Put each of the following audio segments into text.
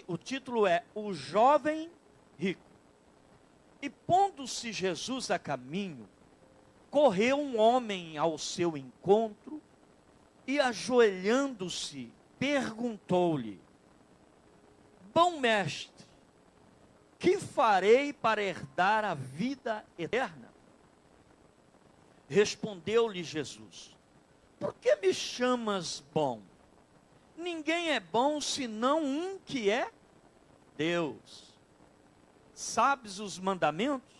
O título é O Jovem Rico. E pondo-se Jesus a caminho, correu um homem ao seu encontro e, ajoelhando-se, perguntou-lhe: Bom mestre, que farei para herdar a vida eterna? Respondeu-lhe Jesus: Por que me chamas bom? Ninguém é bom senão um que é Deus. Sabes os mandamentos?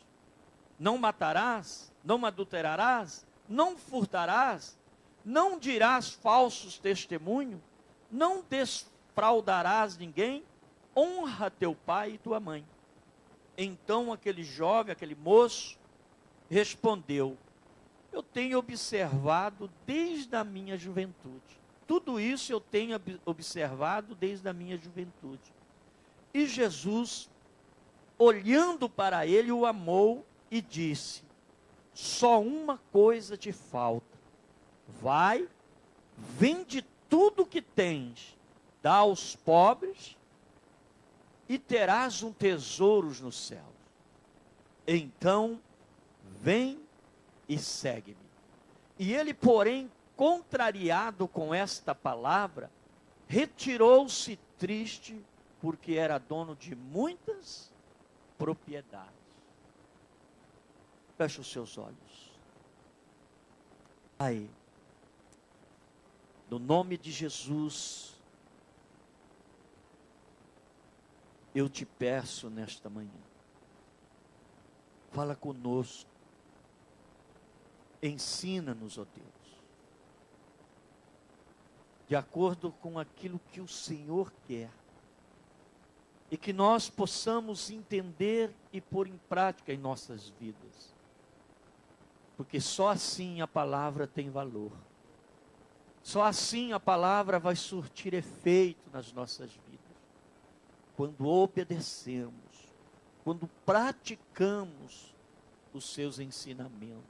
Não matarás, não adulterarás, não furtarás, não dirás falsos testemunhos, não desfraudarás ninguém, honra teu pai e tua mãe. Então aquele jovem, aquele moço, respondeu: Eu tenho observado desde a minha juventude. Tudo isso eu tenho observado desde a minha juventude. E Jesus, olhando para ele, o amou e disse: Só uma coisa te falta. Vai, vende tudo o que tens, dá aos pobres e terás um tesouro nos céus. Então, vem e segue-me. E ele, porém, contrariado com esta palavra, retirou-se triste, porque era dono de muitas propriedades. Feche os seus olhos. Pai, no nome de Jesus, eu te peço nesta manhã, fala conosco, ensina-nos, ó Deus, de acordo com aquilo que o Senhor quer, e que nós possamos entender e pôr em prática em nossas vidas, porque só assim a palavra tem valor, só assim a palavra vai surtir efeito nas nossas vidas, quando obedecemos, quando praticamos os seus ensinamentos.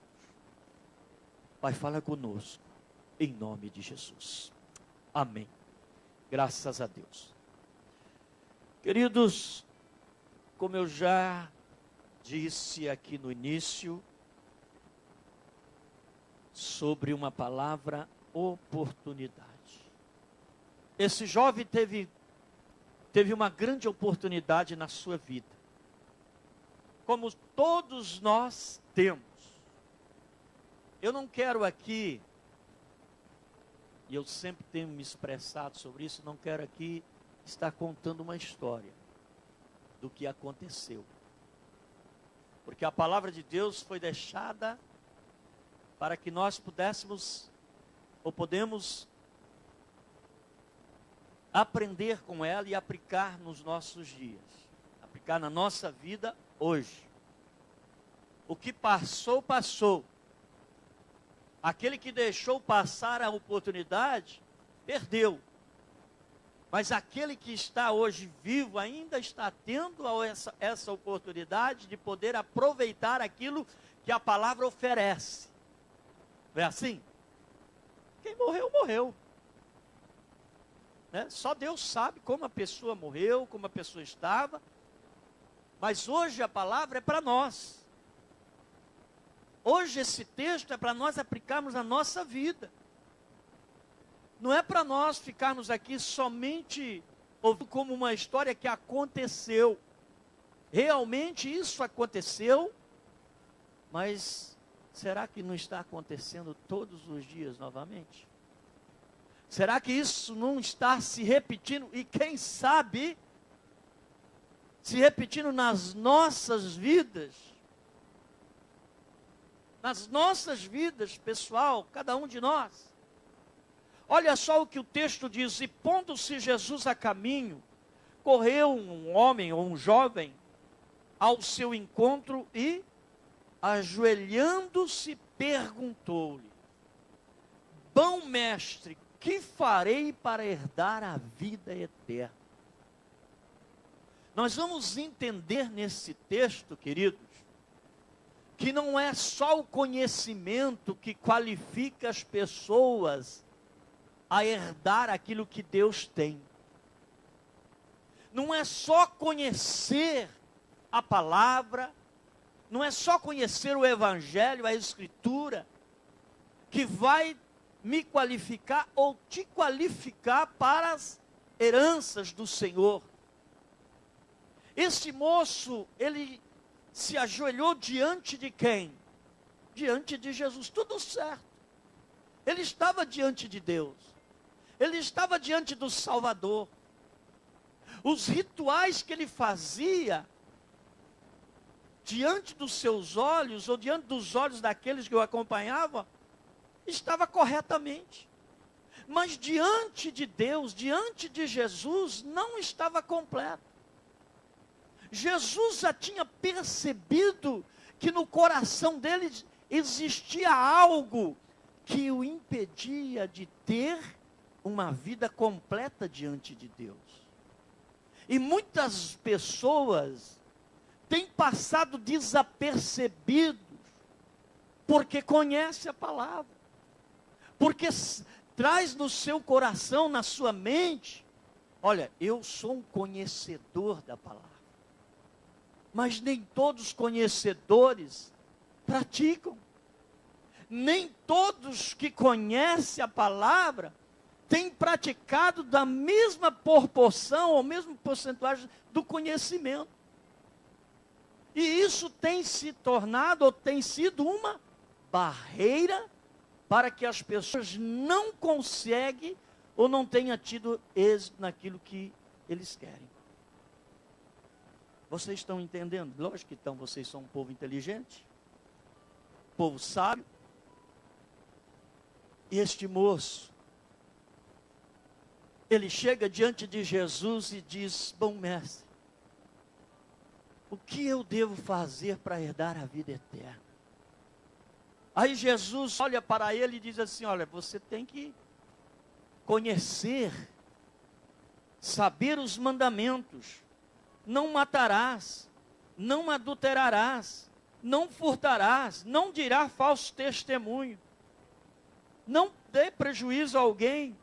Pai, fala conosco, em nome de Jesus. Amém. Graças a Deus. Queridos, como eu já disse aqui no início, sobre uma palavra oportunidade. Esse jovem teve uma grande oportunidade na sua vida, como todos nós temos. Eu não quero aqui, e eu sempre tenho me expressado sobre isso, não quero aqui estar contando uma história do que aconteceu, porque a palavra de Deus foi deixada para que nós podemos aprender com ela e aplicar nos nossos dias, aplicar na nossa vida hoje. O que passou, passou. Aquele que deixou passar a oportunidade, perdeu. Mas aquele que está hoje vivo, ainda está tendo essa oportunidade de poder aproveitar aquilo que a palavra oferece. Não é assim? Quem morreu, morreu. Né? Só Deus sabe como a pessoa morreu, como a pessoa estava. Mas hoje a palavra é para nós. Hoje esse texto é para nós aplicarmos na nossa vida. Não é para nós ficarmos aqui somente ouvindo como uma história que aconteceu. Realmente isso aconteceu, mas será que não está acontecendo todos os dias novamente? Será que isso não está se repetindo? E quem sabe, se repetindo nas nossas vidas? Nas nossas vidas, pessoal, cada um de nós. Olha só o que o texto diz: E pondo-se Jesus a caminho, correu um homem ou um jovem ao seu encontro e, ajoelhando-se, perguntou-lhe: Bom mestre, que farei para herdar a vida eterna? Nós vamos entender nesse texto, queridos, que não é só o conhecimento que qualifica as pessoas a herdar aquilo que Deus tem. não é só conhecer a palavra, não é só conhecer o Evangelho, a Escritura, que vai me qualificar ou te qualificar para as heranças do Senhor. Esse moço, ele se ajoelhou diante de quem? Diante de Jesus, tudo certo. Ele estava diante de Deus. Ele estava diante do Salvador. Os rituais que ele fazia, diante dos seus olhos, ou diante dos olhos daqueles que o acompanhavam, estava corretamente. Mas diante de Deus, diante de Jesus, não estava completo. Jesus já tinha percebido que no coração dele existia algo que o impedia de ter uma vida completa diante de Deus. E muitas pessoas têm passado desapercebidos, porque conhece a palavra, porque traz no seu coração, na sua mente, olha, eu sou um conhecedor da palavra. Mas nem todos os conhecedores praticam. Nem todos que conhecem a palavra têm praticado da mesma proporção, ou mesma porcentagem do conhecimento. E isso tem se tornado, ou tem sido uma barreira para que as pessoas não conseguem, ou não tenham tido êxito naquilo que eles querem. Vocês estão entendendo? Lógico que estão, vocês são um povo inteligente, povo sábio. E este moço, ele chega diante de Jesus e diz: bom mestre, o que eu devo fazer para herdar a vida eterna? Aí Jesus olha para ele e diz assim: olha, você tem que conhecer, saber os mandamentos. Não matarás, não adulterarás, não furtarás, não dirás falso testemunho, não dê prejuízo a alguém,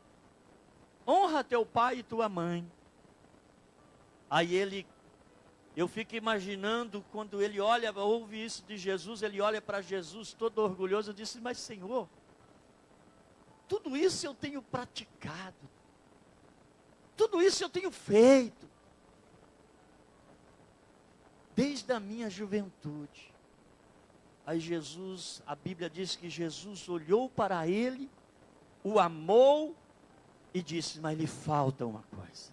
honra teu pai e tua mãe. Aí eu fico imaginando, quando ele olha, ouve isso de Jesus, ele olha para Jesus todo orgulhoso, e disse: mas Senhor, tudo isso eu tenho praticado, tudo isso eu tenho feito, desde a minha juventude. Aí Jesus, a Bíblia diz que Jesus olhou para ele, o amou e disse: mas lhe falta uma coisa.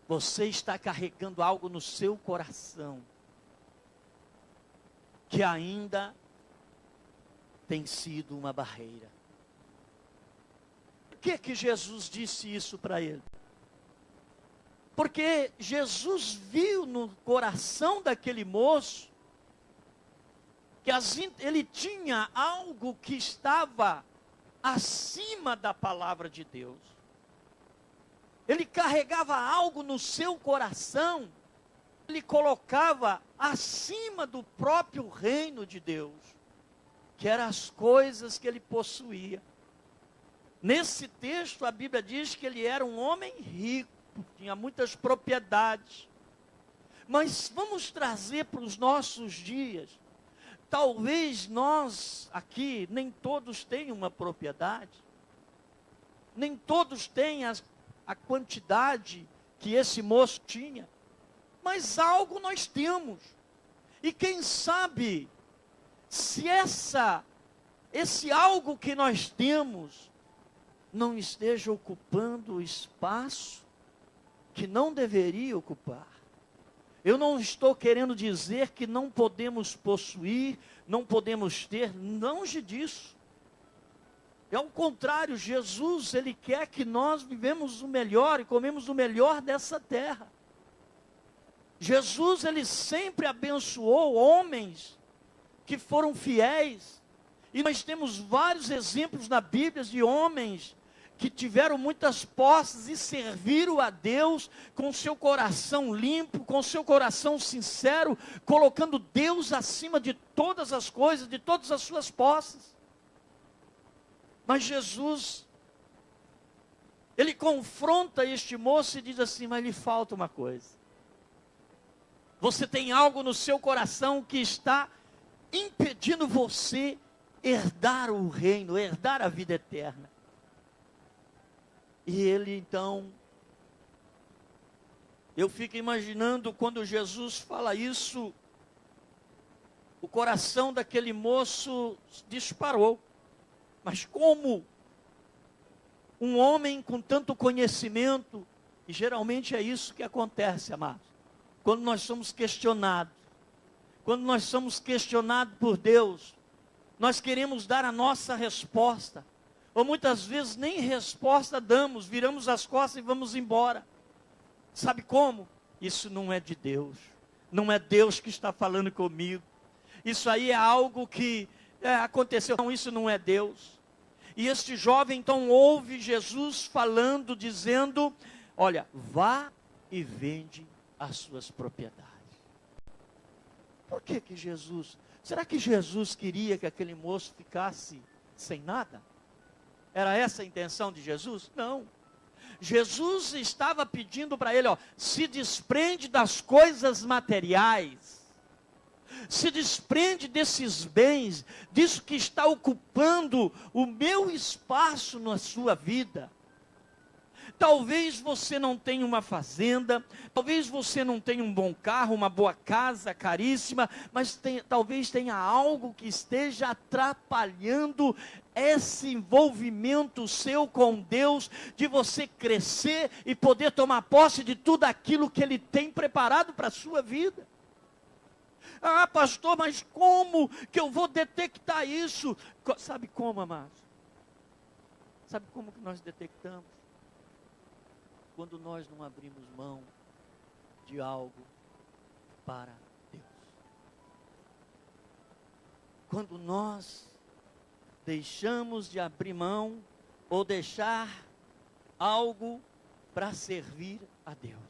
Você está carregando algo no seu coração que ainda tem sido uma barreira. Por que Jesus disse isso para ele? Porque Jesus viu no coração daquele moço que ele tinha algo que estava acima da palavra de Deus. Ele carregava algo no seu coração, ele colocava acima do próprio reino de Deus, que eram as coisas que ele possuía. Nesse texto a Bíblia diz que ele era um homem rico, tinha muitas propriedades. Mas vamos trazer para os nossos dias. Talvez nós aqui, nem todos tenham uma propriedade. Nem todos têm a quantidade que esse moço tinha. Mas algo nós temos. E quem sabe, se esse algo que nós temos não esteja ocupando o espaço que não deveria ocupar. Eu não estou querendo dizer que não podemos possuir, não podemos ter, longe disso. É ao contrário, Jesus, ele quer que nós vivemos o melhor e comemos o melhor dessa terra. Jesus, ele sempre abençoou homens que foram fiéis. E nós temos vários exemplos na Bíblia de homens que tiveram muitas posses e serviram a Deus com seu coração limpo, com seu coração sincero, colocando Deus acima de todas as coisas, de todas as suas posses. Mas Jesus, Ele confronta este moço e diz assim: mas lhe falta uma coisa. Você tem algo no seu coração que está impedindo você herdar o reino, herdar a vida eterna. E ele então, eu fico imaginando quando Jesus fala isso, o coração daquele moço disparou. Mas como um homem com tanto conhecimento, e geralmente é isso que acontece, amados, quando nós somos questionados, por Deus, nós queremos dar a nossa resposta, ou muitas vezes nem resposta damos, viramos as costas e vamos embora. Sabe como? Isso não é de Deus, não é Deus que está falando comigo, isso aí é algo que aconteceu, não, isso não é Deus. E este jovem então ouve Jesus falando, dizendo: olha, vá e vende as suas propriedades. Por que Jesus? Será que Jesus queria que aquele moço ficasse sem nada? Era essa a intenção de Jesus? Não. Jesus estava pedindo para ele, se desprende das coisas materiais. Se desprende desses bens, disso que está ocupando o meu espaço na sua vida. Talvez você não tenha uma fazenda, talvez você não tenha um bom carro, uma boa casa caríssima, mas talvez tenha algo que esteja atrapalhando esse envolvimento seu com Deus, de você crescer e poder tomar posse de tudo aquilo que Ele tem preparado para a sua vida. Ah, pastor, mas como que eu vou detectar isso? Sabe como, amados? Sabe como que nós detectamos? Quando nós não abrimos mão de algo para Deus. Quando nós deixamos de abrir mão ou deixar algo para servir a Deus.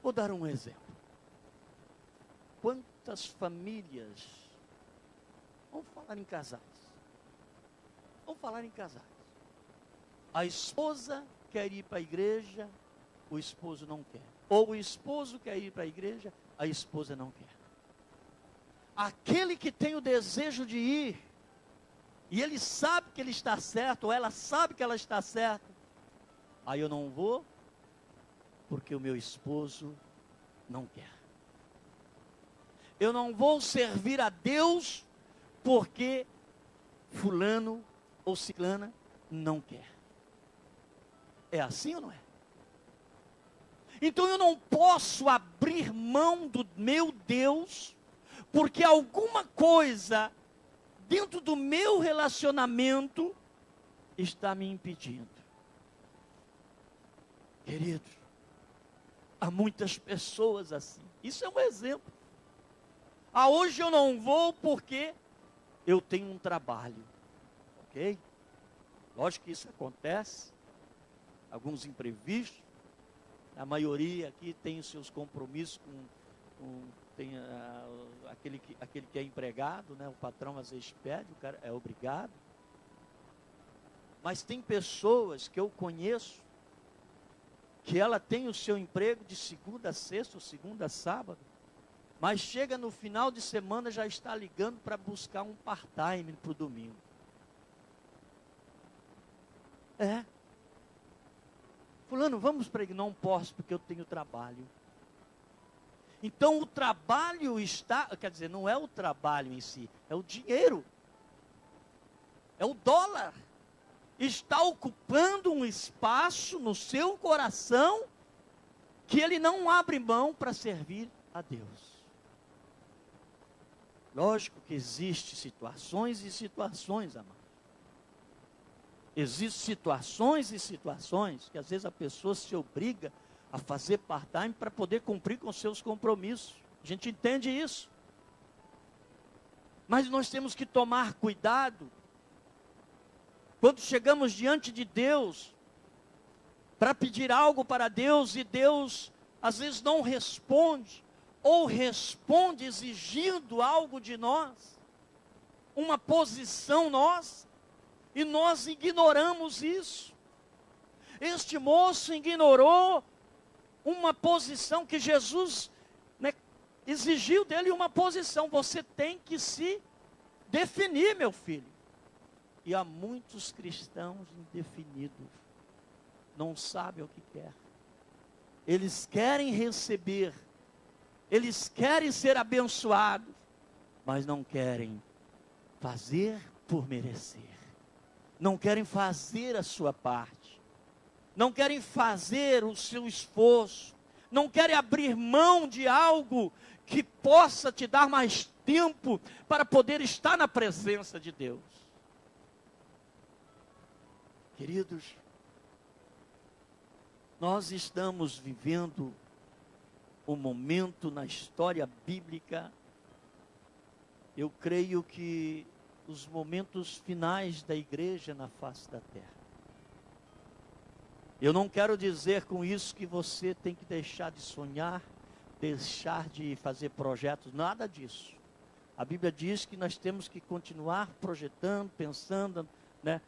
Vou dar um exemplo. Quantas famílias, vamos falar em casais, a esposa quer ir para a igreja, o esposo não quer, ou o esposo quer ir para a igreja, a esposa não quer. Aquele que tem o desejo de ir, e ele sabe que ele está certo, ou ela sabe que ela está certa, aí eu não vou, porque o meu esposo não quer. Eu não vou servir a Deus porque fulano ou ciclana não quer. É assim ou não é? Então eu não posso abrir mão do meu Deus, porque alguma coisa dentro do meu relacionamento está me impedindo. Queridos, há muitas pessoas assim. Isso é um exemplo. Hoje eu não vou porque eu tenho um trabalho, ok? Lógico que isso acontece, alguns imprevistos, a maioria aqui tem os seus compromissos tem aquele que é empregado, né? O patrão às vezes pede, o cara é obrigado. Mas tem pessoas que eu conheço, que ela tem o seu emprego de segunda a sexta, ou segunda a sábado, mas chega no final de semana, já está ligando para buscar um part-time para o domingo. Fulano, vamos para ele. Não posso, porque eu tenho trabalho. Então o trabalho está, quer dizer, não é o trabalho em si, é o dinheiro. É o dólar. Está ocupando um espaço no seu coração, que ele não abre mão para servir a Deus. Lógico que existem situações e situações, amados. Existem situações e situações que às vezes a pessoa se obriga a fazer part-time para poder cumprir com seus compromissos. A gente entende isso. Mas nós temos que tomar cuidado quando chegamos diante de Deus para pedir algo para Deus e Deus às vezes não responde, ou responde exigindo algo de nós, uma posição nossa, e nós ignoramos isso. Este moço ignorou uma posição que Jesus, né, exigiu dele, uma posição. Você tem que se definir, meu filho. E há muitos cristãos indefinidos, não sabem o que quer. Eles querem receber, eles querem ser abençoados, mas não querem fazer por merecer. Não querem fazer a sua parte. Não querem fazer o seu esforço. Não querem abrir mão de algo que possa te dar mais tempo para poder estar na presença de Deus. Queridos, nós estamos vivendo um momento na história bíblica, eu creio que os momentos finais da igreja na face da terra. Eu não quero dizer com isso que você tem que deixar de sonhar, deixar de fazer projetos, nada disso. A Bíblia diz que nós temos que continuar projetando, pensando, né,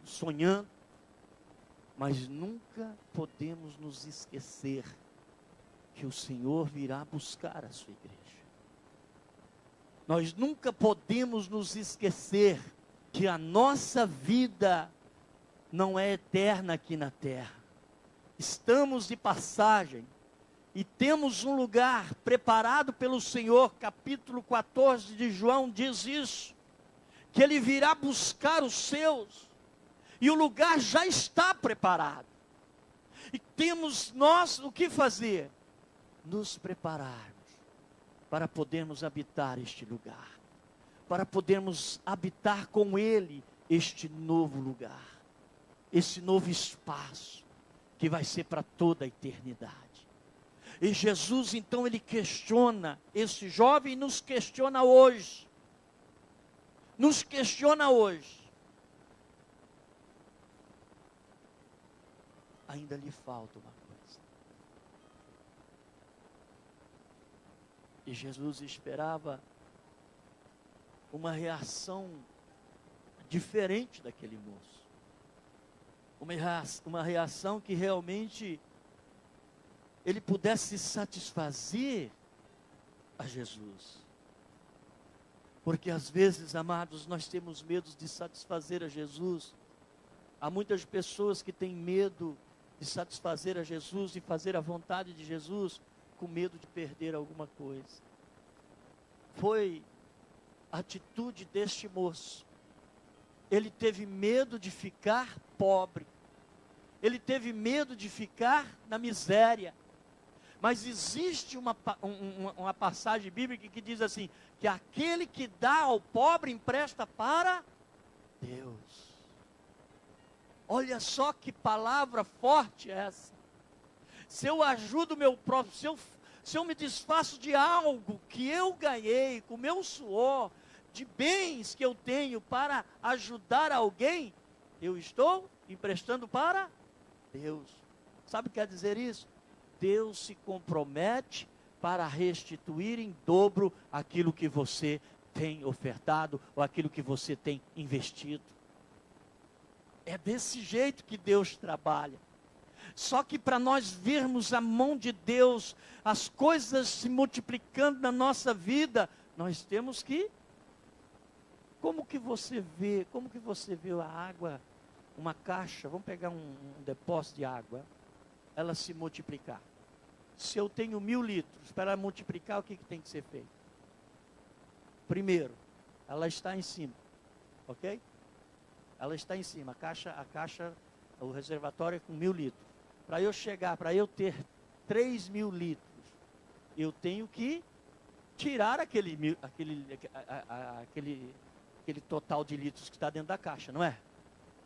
sonhando, mas nunca podemos nos esquecer que o Senhor virá buscar a sua igreja. Nós nunca podemos nos esquecer que a nossa vida não é eterna aqui na terra. Estamos de passagem e temos um lugar preparado pelo Senhor. Capítulo 14 de João diz isso, que Ele virá buscar os seus, e o lugar já está preparado. E temos nós o que fazer? Nos prepararmos para podermos habitar este lugar, para podermos habitar com Ele este novo lugar, esse novo espaço, que vai ser para toda a eternidade. E Jesus então ele questiona esse jovem e nos questiona hoje. Nos questiona hoje. Ainda lhe falta uma coisa. E Jesus esperava uma reação diferente daquele moço. Uma reação que realmente ele pudesse satisfazer a Jesus. Porque às vezes, amados, nós temos medo de satisfazer a Jesus. Há muitas pessoas que têm medo de satisfazer a Jesus e fazer a vontade de Jesus, com medo de perder alguma coisa. Foi a atitude deste moço. Ele teve medo de ficar pobre. Ele teve medo de ficar na miséria. Mas existe uma passagem bíblica que diz assim, que aquele que dá ao pobre empresta para Deus. Olha só que palavra forte essa. Se eu ajudo o meu próprio, se eu me desfaço de algo que eu ganhei com meu suor, de bens que eu tenho para ajudar alguém, eu estou emprestando para Deus. Sabe o que quer dizer isso? Deus se compromete para restituir em dobro aquilo que você tem ofertado ou aquilo que você tem investido. É desse jeito que Deus trabalha. Só que para nós vermos a mão de Deus, as coisas se multiplicando na nossa vida, nós temos que... Como que você vê a água, uma caixa, vamos pegar um depósito de água, ela se multiplicar? Se eu tenho 1000 litros, para ela multiplicar, o que tem que ser feito? Primeiro, ela está em cima, ok? Ela está em cima, a caixa, o reservatório é com 1000 litros. Para eu chegar, para eu ter 3000 litros, eu tenho que tirar aquele total de litros que está dentro da caixa, não é?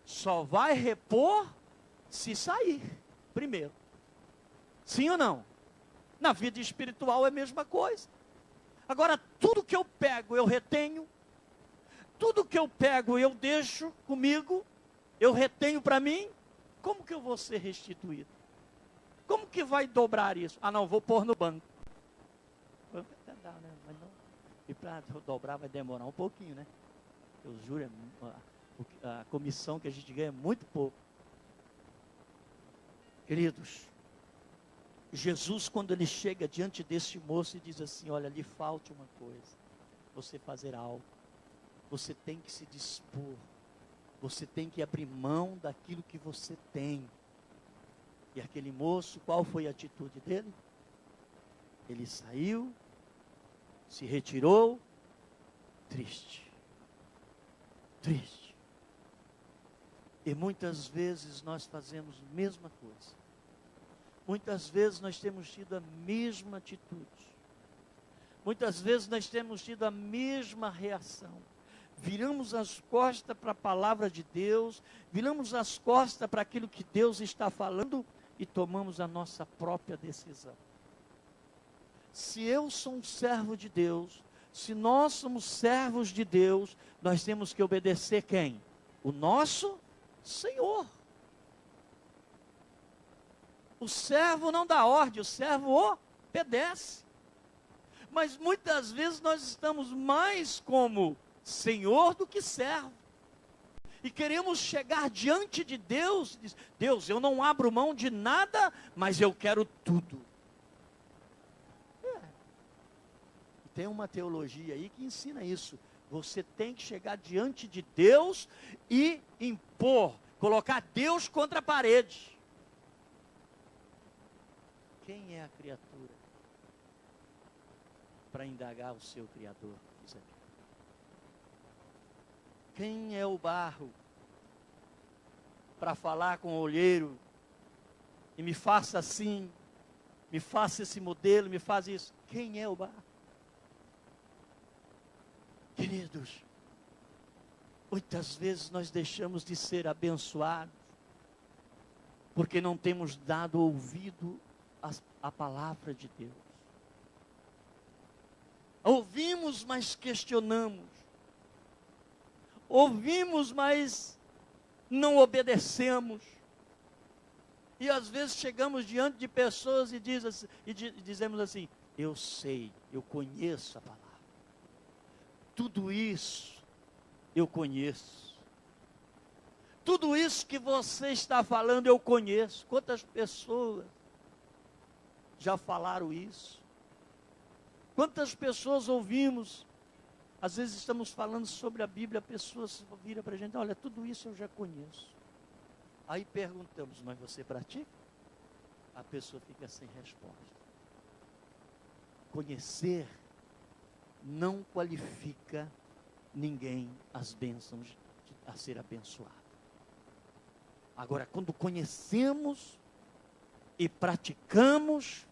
Só vai repor se sair primeiro. Sim ou não? Na vida espiritual é a mesma coisa. Agora, tudo que eu pego, eu retenho. Tudo que eu pego, eu deixo comigo. Eu retenho para mim. Como que eu vou ser restituído? Como que vai dobrar isso? Ah, não, vou pôr no banco. Até dá, né? Mas não. E para dobrar vai demorar um pouquinho, né? Eu juro, A comissão que a gente ganha é muito pouco. Queridos, Jesus, quando ele chega diante desse moço e diz assim: olha, lhe falta uma coisa, você fazer algo, você tem que se dispor, você tem que abrir mão daquilo que você tem. E aquele moço, qual foi a atitude dele? Ele saiu, se retirou, triste. Triste. E muitas vezes nós fazemos a mesma coisa. Muitas vezes nós temos tido a mesma atitude. Muitas vezes nós temos tido a mesma reação. Viramos as costas para a palavra de Deus, viramos as costas para aquilo que Deus está falando e tomamos a nossa própria decisão. Se eu sou um servo de Deus, se nós somos servos de Deus, nós temos que obedecer quem? O nosso Senhor. O servo não dá ordem, o servo obedece. Mas muitas vezes nós estamos mais como Senhor do que servo. E queremos chegar diante de Deus e dizer: Deus, eu não abro mão de nada, mas eu quero tudo. Tem uma teologia aí que ensina isso. Você tem que chegar diante de Deus e impor, colocar Deus contra a parede. Quem é a criatura para indagar o seu Criador? Diz aqui. Quem é o barro para falar com o olheiro e me faça assim, me faça esse modelo, me faz isso? Quem é o barro? Queridos, muitas vezes nós deixamos de ser abençoados porque não temos dado ouvido à palavra de Deus. Ouvimos, mas questionamos. Ouvimos, mas não obedecemos. E às vezes chegamos diante de pessoas e dizemos assim: eu sei, eu conheço a palavra. Tudo isso eu conheço. Tudo isso que você está falando eu conheço. Quantas pessoas já falaram isso? Quantas pessoas ouvimos? Às vezes estamos falando sobre a Bíblia, a pessoa vira para a gente: olha, tudo isso eu já conheço. Aí perguntamos: mas você pratica? A pessoa fica sem resposta. Conhecer não qualifica ninguém às bênçãos a ser abençoado. Agora, quando conhecemos e praticamos,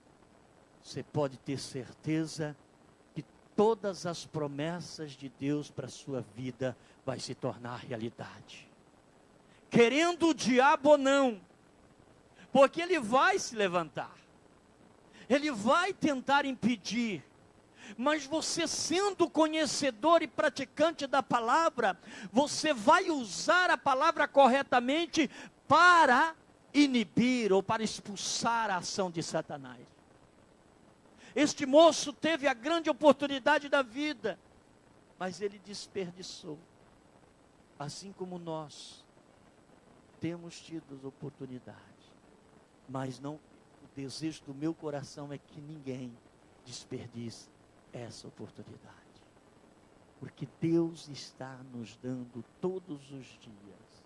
você pode ter certeza que todas as promessas de Deus para a sua vida vai se tornar realidade. Querendo o diabo ou não, porque ele vai se levantar, ele vai tentar impedir. Mas você, sendo conhecedor e praticante da palavra, você vai usar a palavra corretamente para inibir ou para expulsar a ação de Satanás. Este moço teve a grande oportunidade da vida, mas ele desperdiçou. Assim como nós temos tido as oportunidades, mas não, o desejo do meu coração é que ninguém desperdice essa oportunidade, porque Deus está nos dando todos os dias,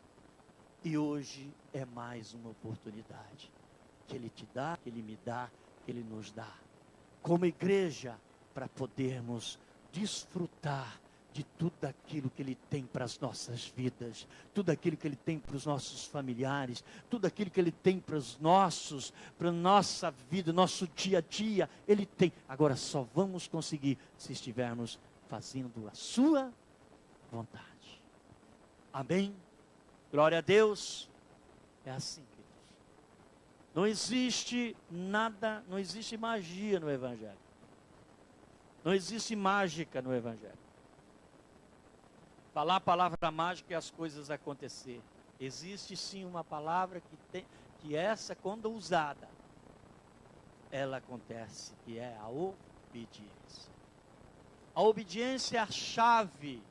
e hoje é mais uma oportunidade, que Ele te dá, que Ele me dá, que Ele nos dá, como igreja, para podermos desfrutar de tudo aquilo que Ele tem para as nossas vidas, tudo aquilo que Ele tem para os nossos familiares, tudo aquilo que Ele tem para a nossa vida, nosso dia a dia, Ele tem. Agora só vamos conseguir se estivermos fazendo a sua vontade. Amém? Glória a Deus. É assim, queridos. Não existe nada, não existe magia no Evangelho. Não existe mágica no Evangelho. Falar a palavra mágica e as coisas acontecer. Existe sim uma palavra que essa, quando usada, ela acontece, que é a obediência. A obediência é a chave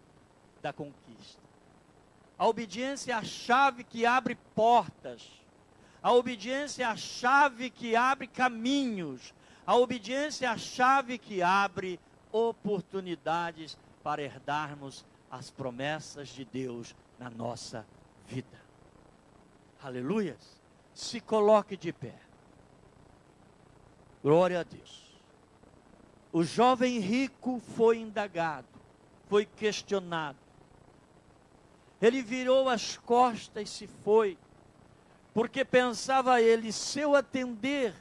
da conquista. A obediência é a chave que abre portas. A obediência é a chave que abre caminhos. A obediência é a chave que abre oportunidades para herdarmos as promessas de Deus na nossa vida. Aleluias. Se coloque de pé. Glória a Deus. O jovem rico foi indagado, foi questionado. Ele virou as costas e se foi, porque pensava ele, se eu atender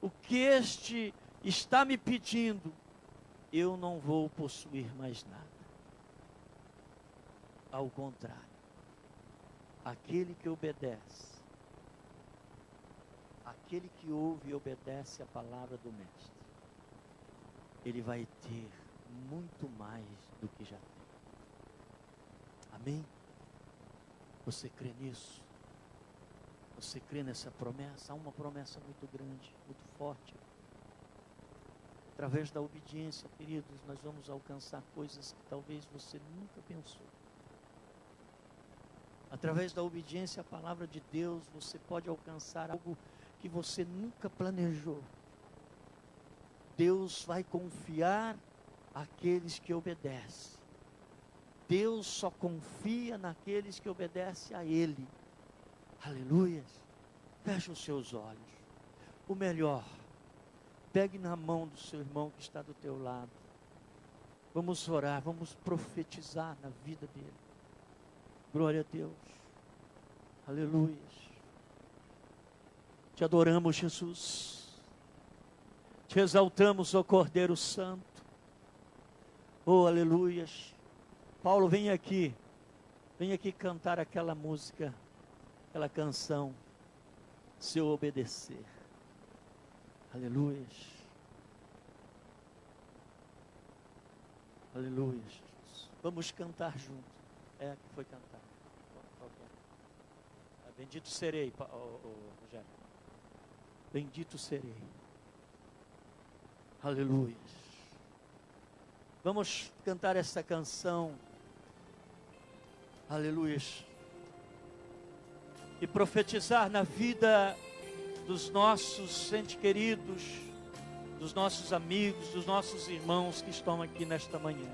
o que este está me pedindo, eu não vou possuir mais nada. Ao contrário, aquele que obedece, aquele que ouve e obedece a palavra do Mestre, ele vai ter muito mais do que já tem. Amém? Você crê nisso? Você crê nessa promessa? Há uma promessa muito grande, muito forte. Através da obediência, queridos, nós vamos alcançar coisas que talvez você nunca pensou. Através da obediência à palavra de Deus, você pode alcançar algo que você nunca planejou. Deus vai confiar àqueles que obedecem. Deus só confia naqueles que obedecem a Ele. Aleluia. Feche os seus olhos. O melhor, pegue na mão do seu irmão que está do teu lado. Vamos orar, vamos profetizar na vida dele. Glória a Deus. Aleluia. Te adoramos, Jesus. Te exaltamos, ó Cordeiro Santo. Oh, aleluia. Paulo, vem aqui cantar aquela música, aquela canção, se eu obedecer. Aleluia. Aleluia, Jesus. Vamos cantar junto. É que foi cantar. Bendito serei, Rogério. Bendito serei. Aleluia. Vamos cantar essa canção. Aleluia. E profetizar na vida dos nossos entes queridos, dos nossos amigos, dos nossos irmãos que estão aqui nesta manhã.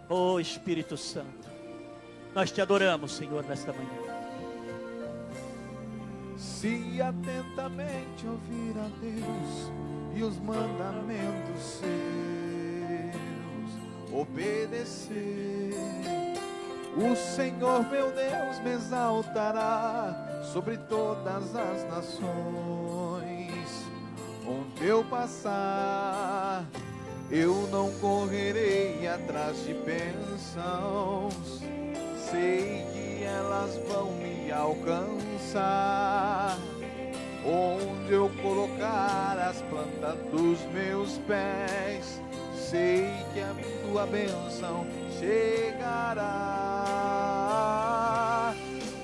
Oh Espírito Santo, nós te adoramos, Senhor, nesta manhã. Se atentamente ouvir a Deus e os mandamentos seus obedecer, o Senhor meu Deus me exaltará sobre todas as nações. Onde eu passar, eu não correrei atrás de bênçãos, sei que elas vão me alcançar. Onde eu colocar as plantas dos meus pés, sei que a tua bênção chegará.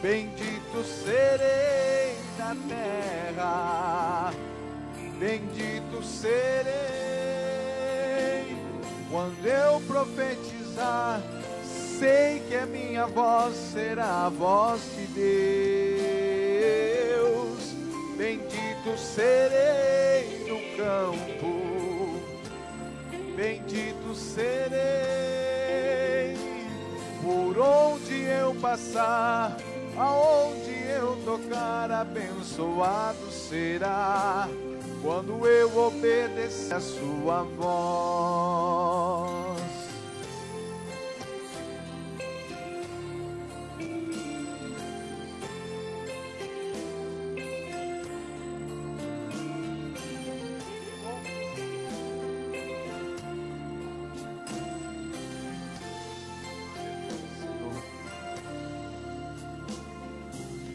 Bendito serei na terra, bendito serei. Quando eu profetizar, sei que a minha voz será a voz de Deus. Bendito serei no campo, bendito serei. Por onde eu passar, aonde eu tocar, abençoado será. Quando eu obedecer a sua voz.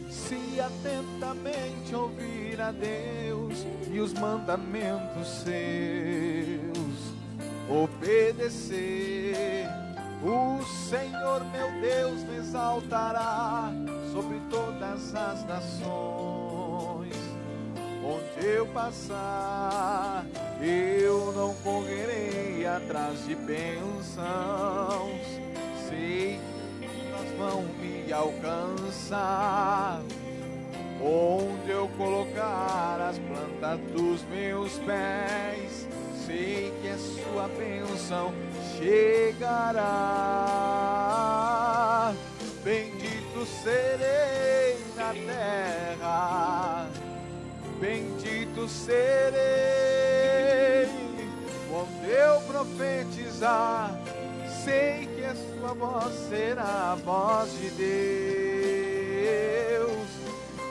Se atentamente ouvir a Deus e os mandamentos seus obedecer, o Senhor meu Deus me exaltará sobre todas as nações. Onde eu passar, eu não correrei atrás de bênçãos, sei que elas vão me alcançar. Onde eu colocar as plantas dos meus pés, sei que a sua bênção chegará. Bendito serei na terra, bendito serei. Quando eu profetizar, sei que a sua voz será a voz de Deus.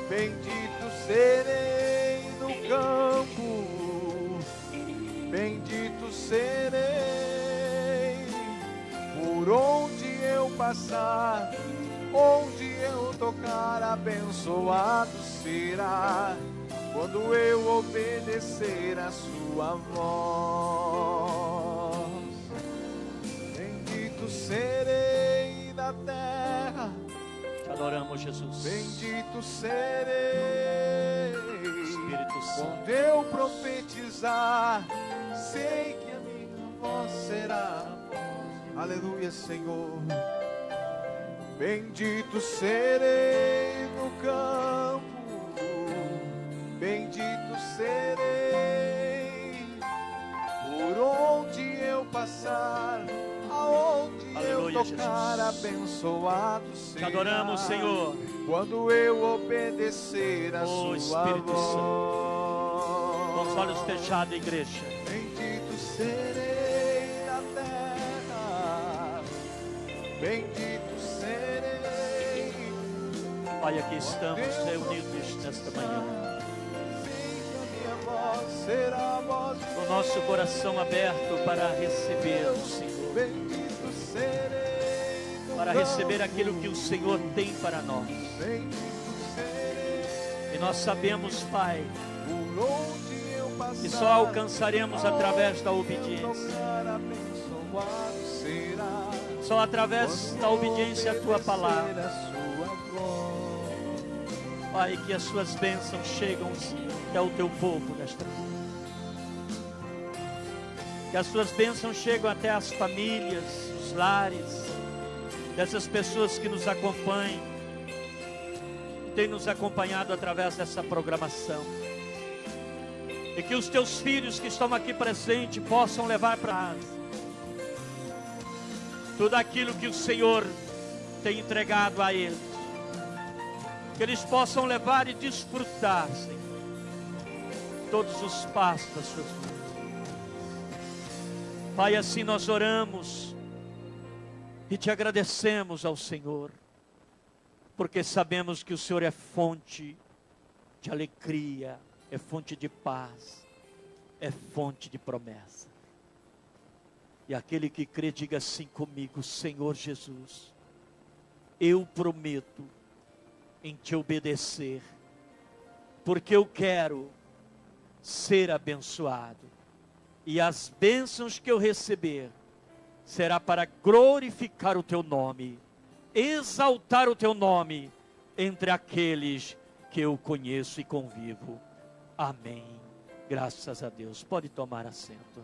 Bendito serei no campo, bendito serei. Por onde eu passar, onde eu tocar, abençoado será. Quando eu obedecer a sua voz, bendito serei na terra. Te adoramos, Jesus. Bendito serei. Espírito Santo. Quando eu profetizar, sei que a minha voz será. Aleluia, Senhor. Bendito serei no campo, bendito serei. Por onde eu passar, aonde Aleluia, eu tocar, Jesus. abençoado será. Te adoramos, Senhor. Quando eu obedecer a sua Espírito voz. Santo. Com os olhos fechados, igreja. Bendito serei na terra, bendito serei. Pai, aqui estamos reunidos nesta manhã, Será a voz de o nosso coração aberto para receber o Senhor, bendito serei no para campo, receber aquilo que o Senhor tem para nós. bendito serei. E nós sabemos, Pai, Por onde eu passar, que só alcançaremos através da obediência. tocar, abençoado será. Só através da obediência à Tua palavra. A sua voz. Pai, que as Suas bênçãos chegam até o Teu povo nesta manhã. Que as Suas bênçãos chegam até as famílias, os lares, dessas pessoas que nos acompanham, que têm nos acompanhado através dessa programação. E que os Teus filhos que estão aqui presentes possam levar para casa tudo aquilo que o Senhor tem entregado a eles. Que eles possam levar e desfrutar, Senhor, todos os passos das suas mãos. Pai, assim nós oramos e te agradecemos ao Senhor, porque sabemos que o Senhor é fonte de alegria, é fonte de paz, é fonte de promessa. E aquele que crê, diga assim comigo: Senhor Jesus, eu prometo em te obedecer, porque eu quero ser abençoado, e as bênçãos que eu receber será para glorificar o teu nome, exaltar o teu nome entre aqueles que eu conheço e convivo. Amém. Graças a Deus. Pode tomar assento.